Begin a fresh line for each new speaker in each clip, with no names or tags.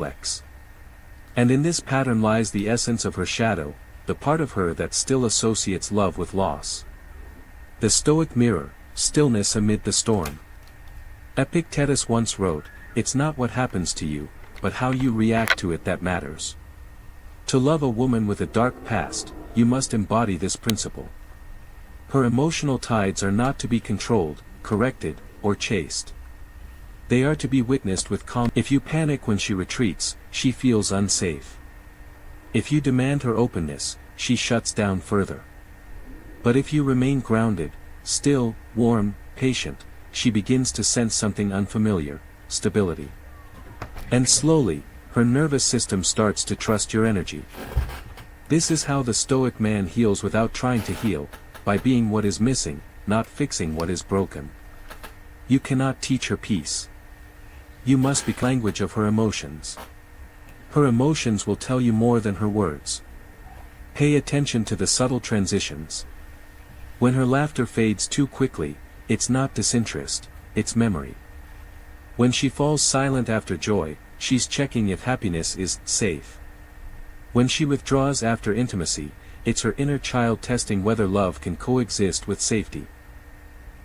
Stoics. And in this pattern lies the essence of her shadow, the part of her that still associates love with loss. The Stoic mirror, stillness amid the storm. Epictetus once wrote, "It's not what happens to you, but how you react to it that matters." To love a woman with a dark past, you must embody this principle. Her emotional tides are not to be controlled, corrected, or chased. They are to be witnessed with calm. If you panic when she retreats, she feels unsafe. If you demand her openness, she shuts down further. But if you remain grounded, still, warm, patient, she begins to sense something unfamiliar, stability. And slowly, her nervous system starts to trust your energy. This is how the Stoic man heals without trying to heal, by being what is missing, not fixing what is broken. You cannot teach her peace. You must be language of her emotions. Her emotions will tell you more than her words. Pay attention to the subtle transitions. When her laughter fades too quickly, it's not disinterest, it's memory. When she falls silent after joy, she's checking if happiness is safe. When she withdraws after intimacy, it's her inner child testing whether love can coexist with safety.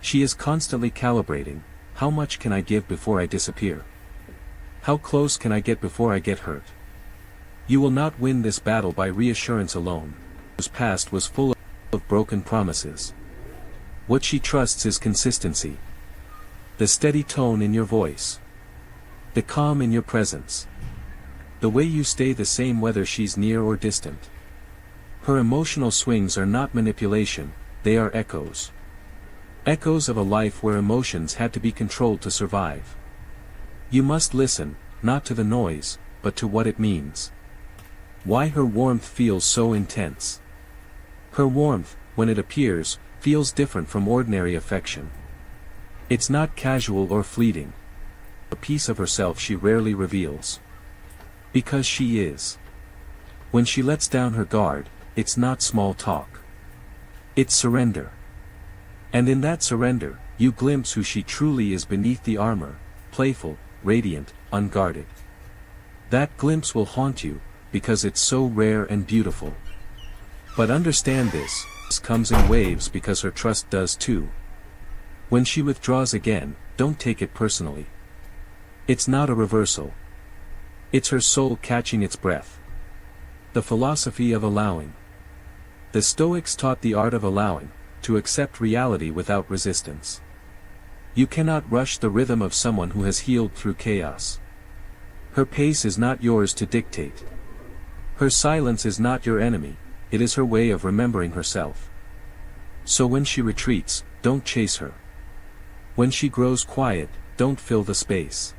She is constantly calibrating, how much can I give before I disappear? How close can I get before I get hurt? You will not win this battle by reassurance alone. Whose past was full of broken promises. What she trusts is consistency. The steady tone in your voice. The calm in your presence. The way you stay the same whether she's near or distant. Her emotional swings are not manipulation, they are echoes. Echoes of a life where emotions had to be controlled to survive. You must listen, not to the noise, but to what it means. Why her warmth feels so intense. Her warmth, when it appears, feels different from ordinary affection. It's not casual or fleeting. A piece of herself she rarely reveals. Because she is. When she lets down her guard, it's not small talk. It's surrender. And in that surrender, you glimpse who she truly is beneath the armor, playful, radiant, unguarded. That glimpse will haunt you, because it's so rare and beautiful. But understand this comes in waves because her trust does too. When she withdraws again, don't take it personally. It's not a reversal. It's her soul catching its breath. The philosophy of allowing. The Stoics taught the art of allowing, to accept reality without resistance. You cannot rush the rhythm of someone who has healed through chaos. Her pace is not yours to dictate. Her silence is not your enemy, it is her way of remembering herself. So when she retreats, don't chase her. When she grows quiet, don't fill the space.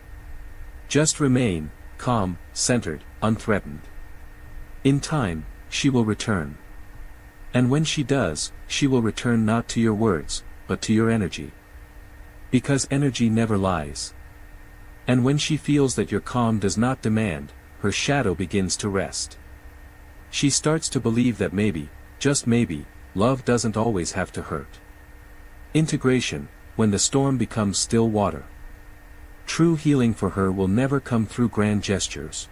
Just remain, calm, centered, unthreatened. In time, she will return. And when she does, she will return not to your words, but to your energy. Because energy never lies. And when she feels that your calm does not demand, her shadow begins to rest. She starts to believe that maybe, just maybe, love doesn't always have to hurt. Integration, when the storm becomes still water. True healing for her will never come through grand gestures.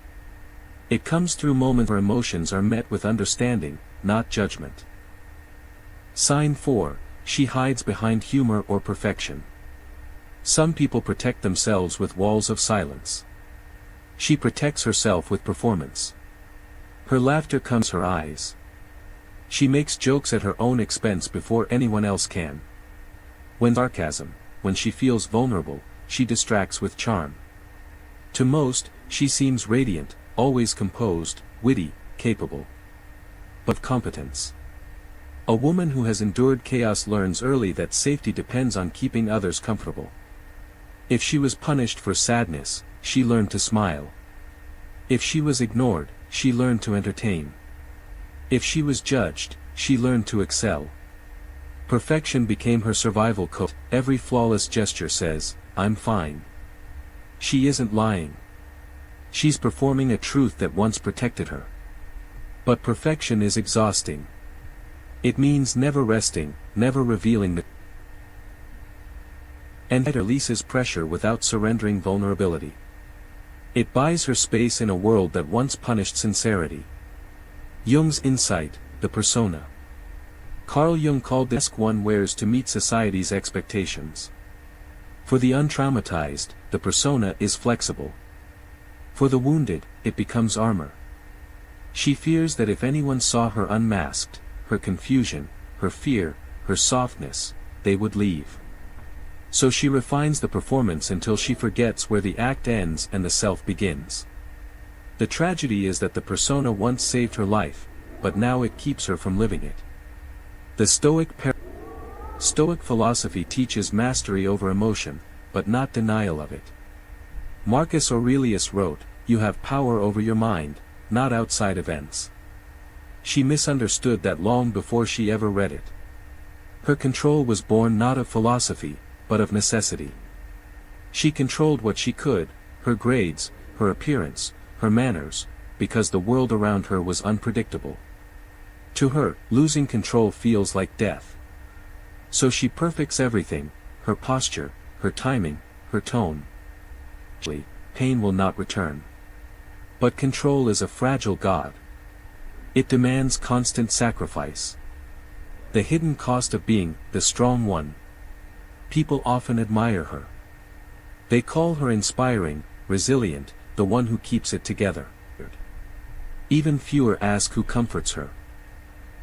It comes through moments where emotions are met with understanding, not judgment. Sign 4, she hides behind humor or perfection. Some people protect themselves with walls of silence. She protects herself with performance. Her laughter comes her eyes. She makes jokes at her own expense before anyone else can. When sarcasm, when she feels vulnerable, she distracts with charm. To most, she seems radiant, always composed, witty, capable. But competence. A woman who has endured chaos learns early that safety depends on keeping others comfortable. If she was punished for sadness, she learned to smile. If she was ignored, she learned to entertain. If she was judged, she learned to excel. Perfection became her survival code. Every flawless gesture says, "I'm fine." She isn't lying. She's performing a truth that once protected her. But perfection is exhausting. It means never resting, never revealing the and it releases pressure without surrendering vulnerability. It buys her space in a world that once punished sincerity. Jung's insight, the persona. Carl Jung called this one wears to meet society's expectations. For the untraumatized, the persona is flexible. For the wounded, it becomes armor. She fears that if anyone saw her unmasked, her confusion, her fear, her softness, they would leave. So she refines the performance until she forgets where the act ends and the self begins. The tragedy is that the persona once saved her life, but now it keeps her from living it. The Stoic philosophy teaches mastery over emotion, but not denial of it. Marcus Aurelius wrote, "You have power over your mind, not outside events." She misunderstood that long before she ever read it. Her control was born not of philosophy, but of necessity. She controlled what she could, her grades, her appearance, her manners, because the world around her was unpredictable. To her, losing control feels like death. So she perfects everything, her posture, her timing, her tone. Pain will not return. But control is a fragile god. It demands constant sacrifice. The hidden cost of being the strong one. People often admire her. They call her inspiring, resilient, the one who keeps it together. Even fewer ask who comforts her.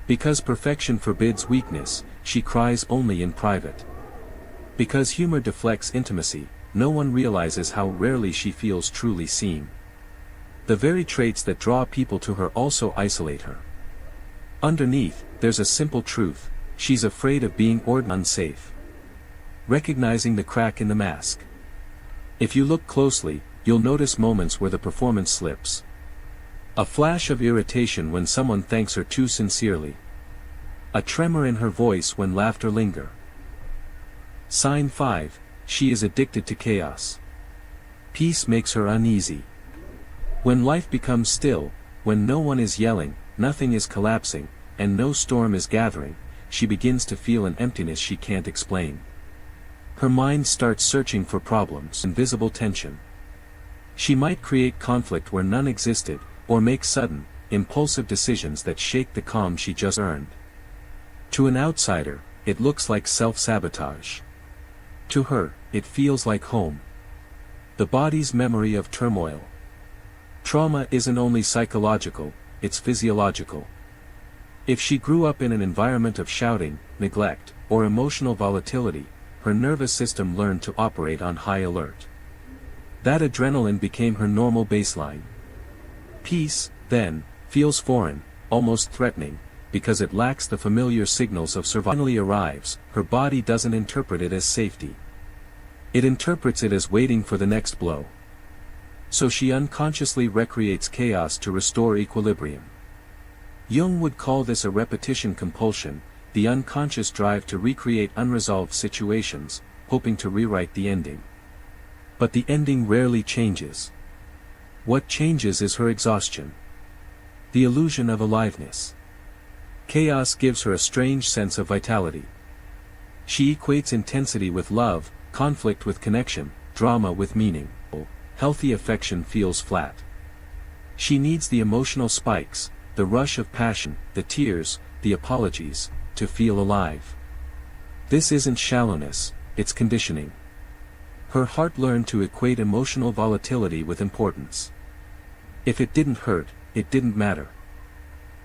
Because perfection forbids weakness, she cries only in private. Because humor deflects intimacy, no one realizes how rarely she feels truly seen. The very traits that draw people to her also isolate her. Underneath, there's a simple truth: she's afraid of being unsafe. Recognizing the crack in the mask. If you look closely, you'll notice moments where the performance slips. A flash of irritation when someone thanks her too sincerely. A tremor in her voice when laughter lingers. Sign 5, she is addicted to chaos. Peace makes her uneasy. When life becomes still, when no one is yelling, nothing is collapsing, and no storm is gathering, she begins to feel an emptiness she can't explain. Her mind starts searching for problems, invisible tension. She might create conflict where none existed, or make sudden, impulsive decisions that shake the calm she just earned. To an outsider, it looks like self-sabotage. To her, it feels like home. The body's memory of turmoil. Trauma isn't only psychological, it's physiological. If she grew up in an environment of shouting, neglect, or emotional volatility, her nervous system learned to operate on high alert. That adrenaline became her normal baseline. Peace, then, feels foreign, almost threatening, because it lacks the familiar signals of survival. Finally arrives, her body doesn't interpret it as safety. It interprets it as waiting for the next blow. So she unconsciously recreates chaos to restore equilibrium. Jung would call this a repetition compulsion, the unconscious drive to recreate unresolved situations, hoping to rewrite the ending. But the ending rarely changes. What changes is her exhaustion. The illusion of aliveness. Chaos gives her a strange sense of vitality. She equates intensity with love, conflict with connection, drama with meaning. Healthy affection feels flat. She needs the emotional spikes, the rush of passion, the tears, the apologies, to feel alive. This isn't shallowness, it's conditioning. Her heart learned to equate emotional volatility with importance. If it didn't hurt, it didn't matter.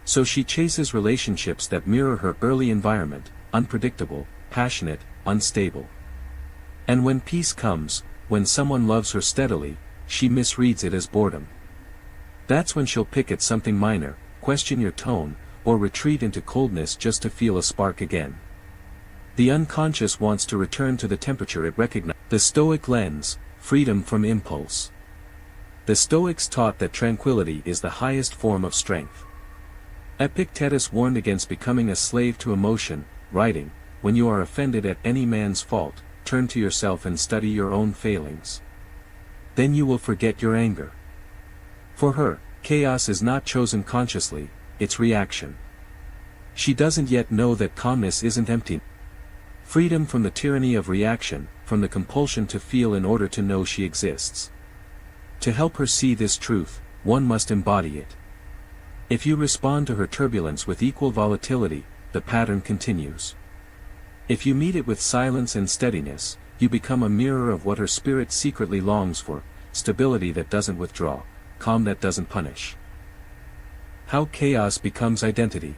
So she chases relationships that mirror her early environment, unpredictable, passionate, unstable. And when peace comes, when someone loves her steadily, she misreads it as boredom. That's when she'll pick at something minor, question your tone, or retreat into coldness just to feel a spark again. The unconscious wants to return to the temperature it recognizes. The Stoic lens, freedom from impulse. The Stoics taught that tranquility is the highest form of strength. Epictetus warned against becoming a slave to emotion, writing, "When you are offended at any man's fault, turn to yourself and study your own failings. Then you will forget your anger." For her, chaos is not chosen consciously, it's reaction. She doesn't yet know that calmness isn't empty. Freedom from the tyranny of reaction, from the compulsion to feel in order to know she exists. To help her see this truth, one must embody it. If you respond to her turbulence with equal volatility, the pattern continues. If you meet it with silence and steadiness, you become a mirror of what her spirit secretly longs for: stability that doesn't withdraw, calm that doesn't punish. How chaos becomes identity.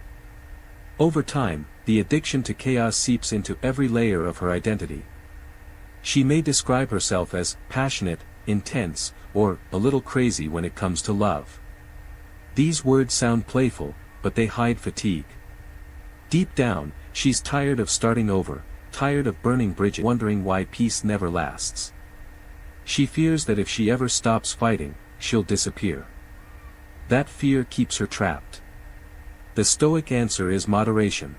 Over time, the addiction to chaos seeps into every layer of her identity. She may describe herself as passionate, intense, or a little crazy when it comes to love. These words sound playful, but they hide fatigue. Deep down, she's tired of starting over, tired of burning bridges, wondering why peace never lasts. She fears that if she ever stops fighting, she'll disappear. That fear keeps her trapped. The Stoic answer is moderation.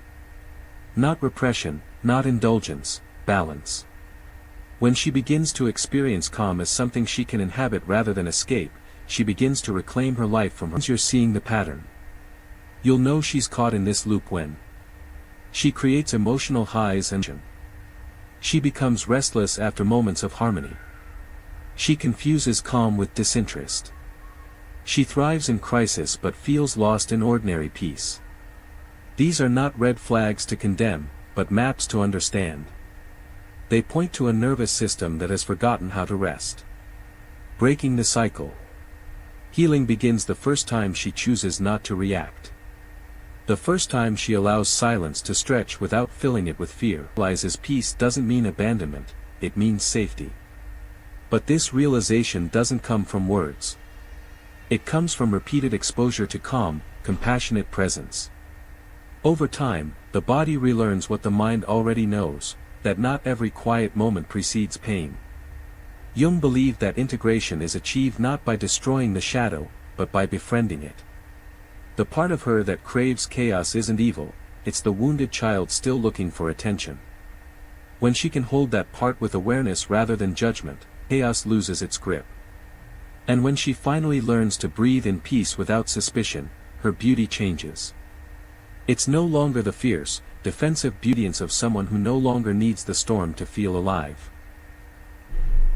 Not repression, not indulgence, balance. When she begins to experience calm as something she can inhabit rather than escape, she begins to reclaim her life from her. You're seeing the pattern. You'll know she's caught in this loop when she creates emotional highs and she becomes restless after moments of harmony. She confuses calm with disinterest. She thrives in crisis but feels lost in ordinary peace. These are not red flags to condemn, but maps to understand. They point to a nervous system that has forgotten how to rest. Breaking the cycle. Healing begins the first time she chooses not to react. The first time she allows silence to stretch without filling it with fear. Realizes peace doesn't mean abandonment, it means safety. But this realization doesn't come from words. It comes from repeated exposure to calm, compassionate presence. Over time, the body relearns what the mind already knows, that not every quiet moment precedes pain. Jung believed that integration is achieved not by destroying the shadow, but by befriending it. The part of her that craves chaos isn't evil, it's the wounded child still looking for attention. When she can hold that part with awareness rather than judgment, chaos loses its grip. And when she finally learns to breathe in peace without suspicion, her beauty changes. It's no longer the fierce, defensive beauty of someone who no longer needs the storm to feel alive.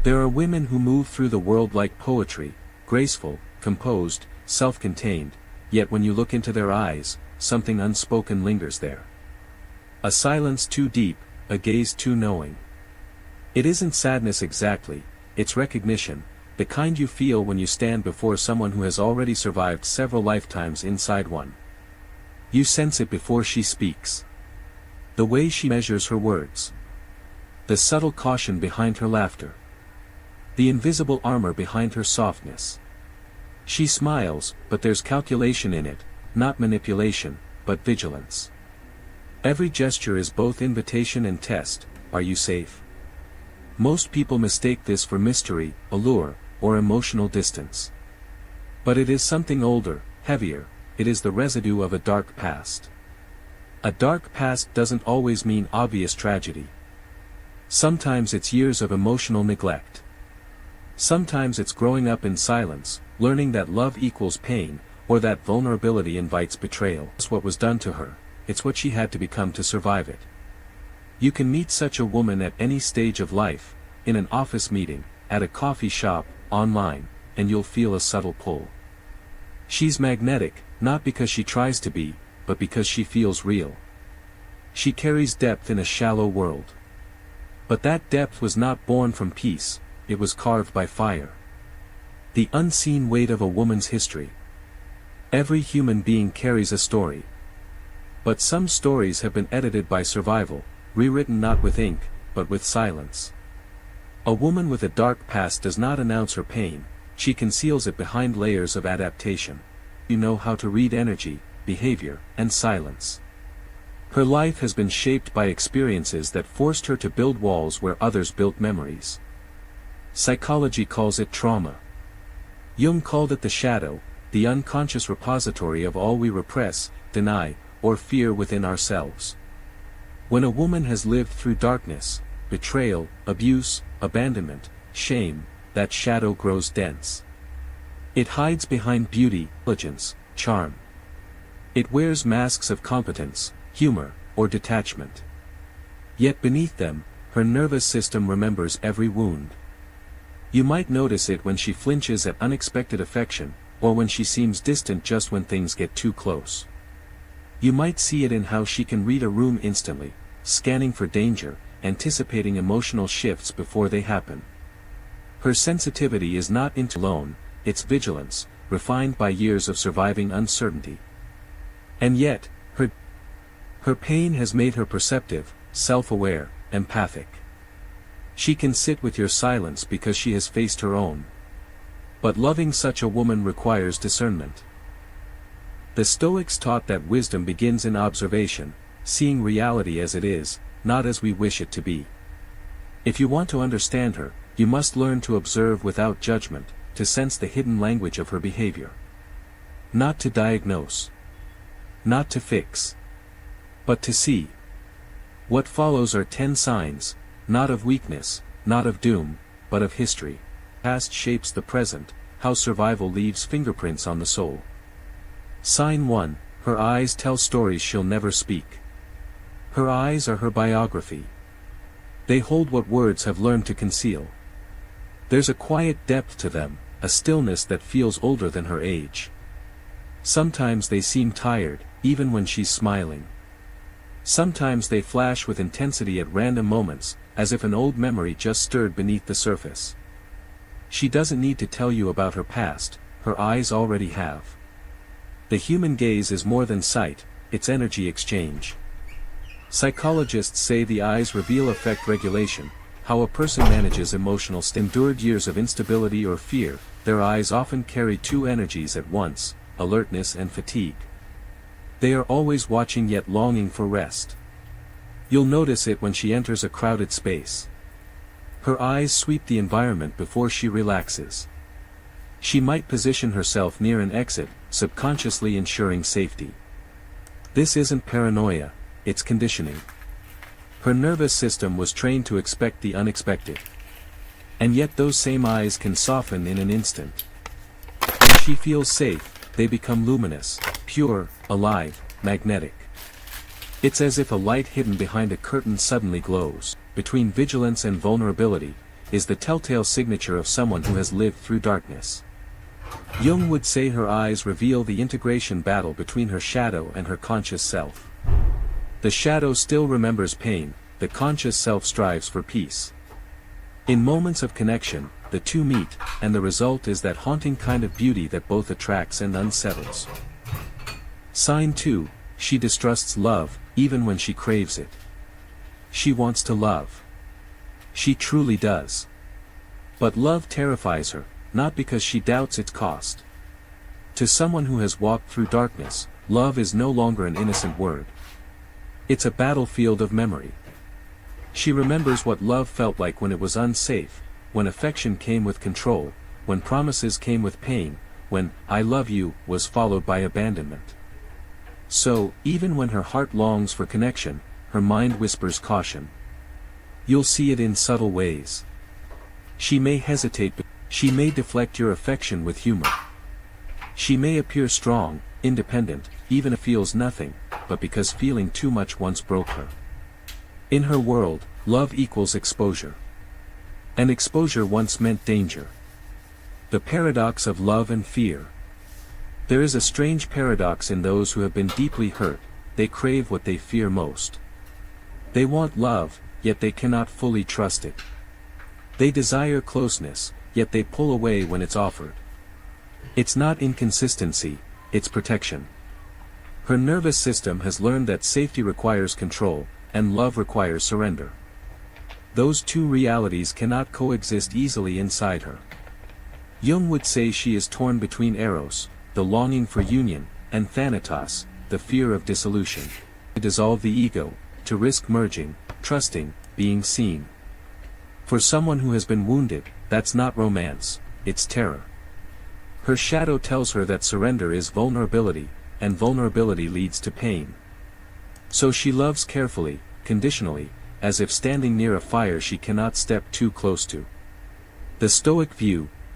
There are women who move through the world like poetry, graceful, composed, self-contained, yet when you look into their eyes, something unspoken lingers there. A silence too deep, a gaze too knowing. It isn't sadness exactly, it's recognition, the kind you feel when you stand before someone who has already survived several lifetimes inside one. You sense it before she speaks. The way she measures her words. The subtle caution behind her laughter. The invisible armor behind her softness. She smiles, but there's calculation in it, not manipulation, but vigilance. Every gesture is both invitation and test. Are you safe? Most people mistake this for mystery, allure, or emotional distance. But it is something older, heavier. It is the residue of a dark past. A dark past doesn't always mean obvious tragedy. Sometimes it's years of emotional neglect. Sometimes it's growing up in silence, learning that love equals pain, or that vulnerability invites betrayal. It's what was done to her, it's what she had to become to survive it. You can meet such a woman at any stage of life, in an office meeting, at a coffee shop, online, and you'll feel a subtle pull. She's magnetic, not because she tries to be, but because she feels real. She carries depth in a shallow world. But that depth was not born from peace, it was carved by fire. The unseen weight of a woman's history. Every human being carries a story. But some stories have been edited by survival, rewritten not with ink, but with silence. A woman with a dark past does not announce her pain, she conceals it behind layers of adaptation. You know how to read energy, behavior, and silence. Her life has been shaped by experiences that forced her to build walls where others built memories. Psychology calls it trauma. Jung called it the shadow, the unconscious repository of all we repress, deny, or fear within ourselves. When a woman has lived through darkness, betrayal, abuse, abandonment, shame, that shadow grows dense. It hides behind beauty, intelligence, charm. It wears masks of competence, humor, or detachment. Yet beneath them, her nervous system remembers every wound. You might notice it when she flinches at unexpected affection, or when she seems distant just when things get too close. You might see it in how she can read a room instantly, scanning for danger, anticipating emotional shifts before they happen. Her sensitivity is not into alone, it's vigilance, refined by years of surviving uncertainty. And yet, her pain has made her perceptive, self-aware, empathic. She can sit with your silence because she has faced her own. But loving such a woman requires discernment. The Stoics taught that wisdom begins in observation, seeing reality as it is, not as we wish it to be. If you want to understand her, you must learn to observe without judgment, to sense the hidden language of her behavior. Not to diagnose. Not to fix. But to see. What follows are 10 signs, not of weakness, not of doom, but of history. Past shapes the present, how survival leaves fingerprints on the soul. Sign 1, her eyes tell stories she'll never speak. Her eyes are her biography. They hold what words have learned to conceal. There's a quiet depth to them, a stillness that feels older than her age. Sometimes they seem tired, even when she's smiling. Sometimes they flash with intensity at random moments, as if an old memory just stirred beneath the surface. She doesn't need to tell you about her past, her eyes already have. The human gaze is more than sight, it's energy exchange. Psychologists say the eyes reveal affect regulation, how a person manages emotional endured years of instability or fear. Their eyes often carry two energies at once, alertness and fatigue. They are always watching yet longing for rest. You'll notice it when she enters a crowded space. Her eyes sweep the environment before she relaxes. She might position herself near an exit, subconsciously ensuring safety. This isn't paranoia, it's conditioning. Her nervous system was trained to expect the unexpected. And yet those same eyes can soften in an instant. When she feels safe, they become luminous, pure, alive, magnetic. It's as if a light hidden behind a curtain suddenly glows. Between vigilance and vulnerability, is the telltale signature of someone who has lived through darkness. Jung would say her eyes reveal the integration battle between her shadow and her conscious self. The shadow still remembers pain, the conscious self strives for peace. In moments of connection, the two meet, and the result is that haunting kind of beauty that both attracts and unsettles. Sign 2, she distrusts love, even when she craves it. She wants to love. She truly does. But love terrifies her, not because she doubts its cost. To someone who has walked through darkness, love is no longer an innocent word. It's a battlefield of memory. She remembers what love felt like when it was unsafe, when affection came with control, when promises came with pain, when "I love you" was followed by abandonment. So, even when her heart longs for connection, her mind whispers caution. You'll see it in subtle ways. She may hesitate, but she may deflect your affection with humor. She may appear strong, independent, even if feels nothing, but because feeling too much once broke her. In her world, love equals exposure. And exposure once meant danger. The paradox of love and fear. There is a strange paradox in those who have been deeply hurt. They crave what they fear most. They want love, yet they cannot fully trust it. They desire closeness, yet they pull away when it's offered. It's not inconsistency, it's protection. Her nervous system has learned that safety requires control, and love requires surrender. Those two realities cannot coexist easily inside her. Jung would say she is torn between eros, the longing for union, and thanatos, the fear of dissolution. To dissolve the ego, to risk merging, trusting, being seen. For someone who has been wounded, that's not romance, it's terror. Her shadow tells her that surrender is vulnerability, and vulnerability leads to pain. So she loves carefully, conditionally, as if standing near a fire she cannot step too close to. The Stoic view,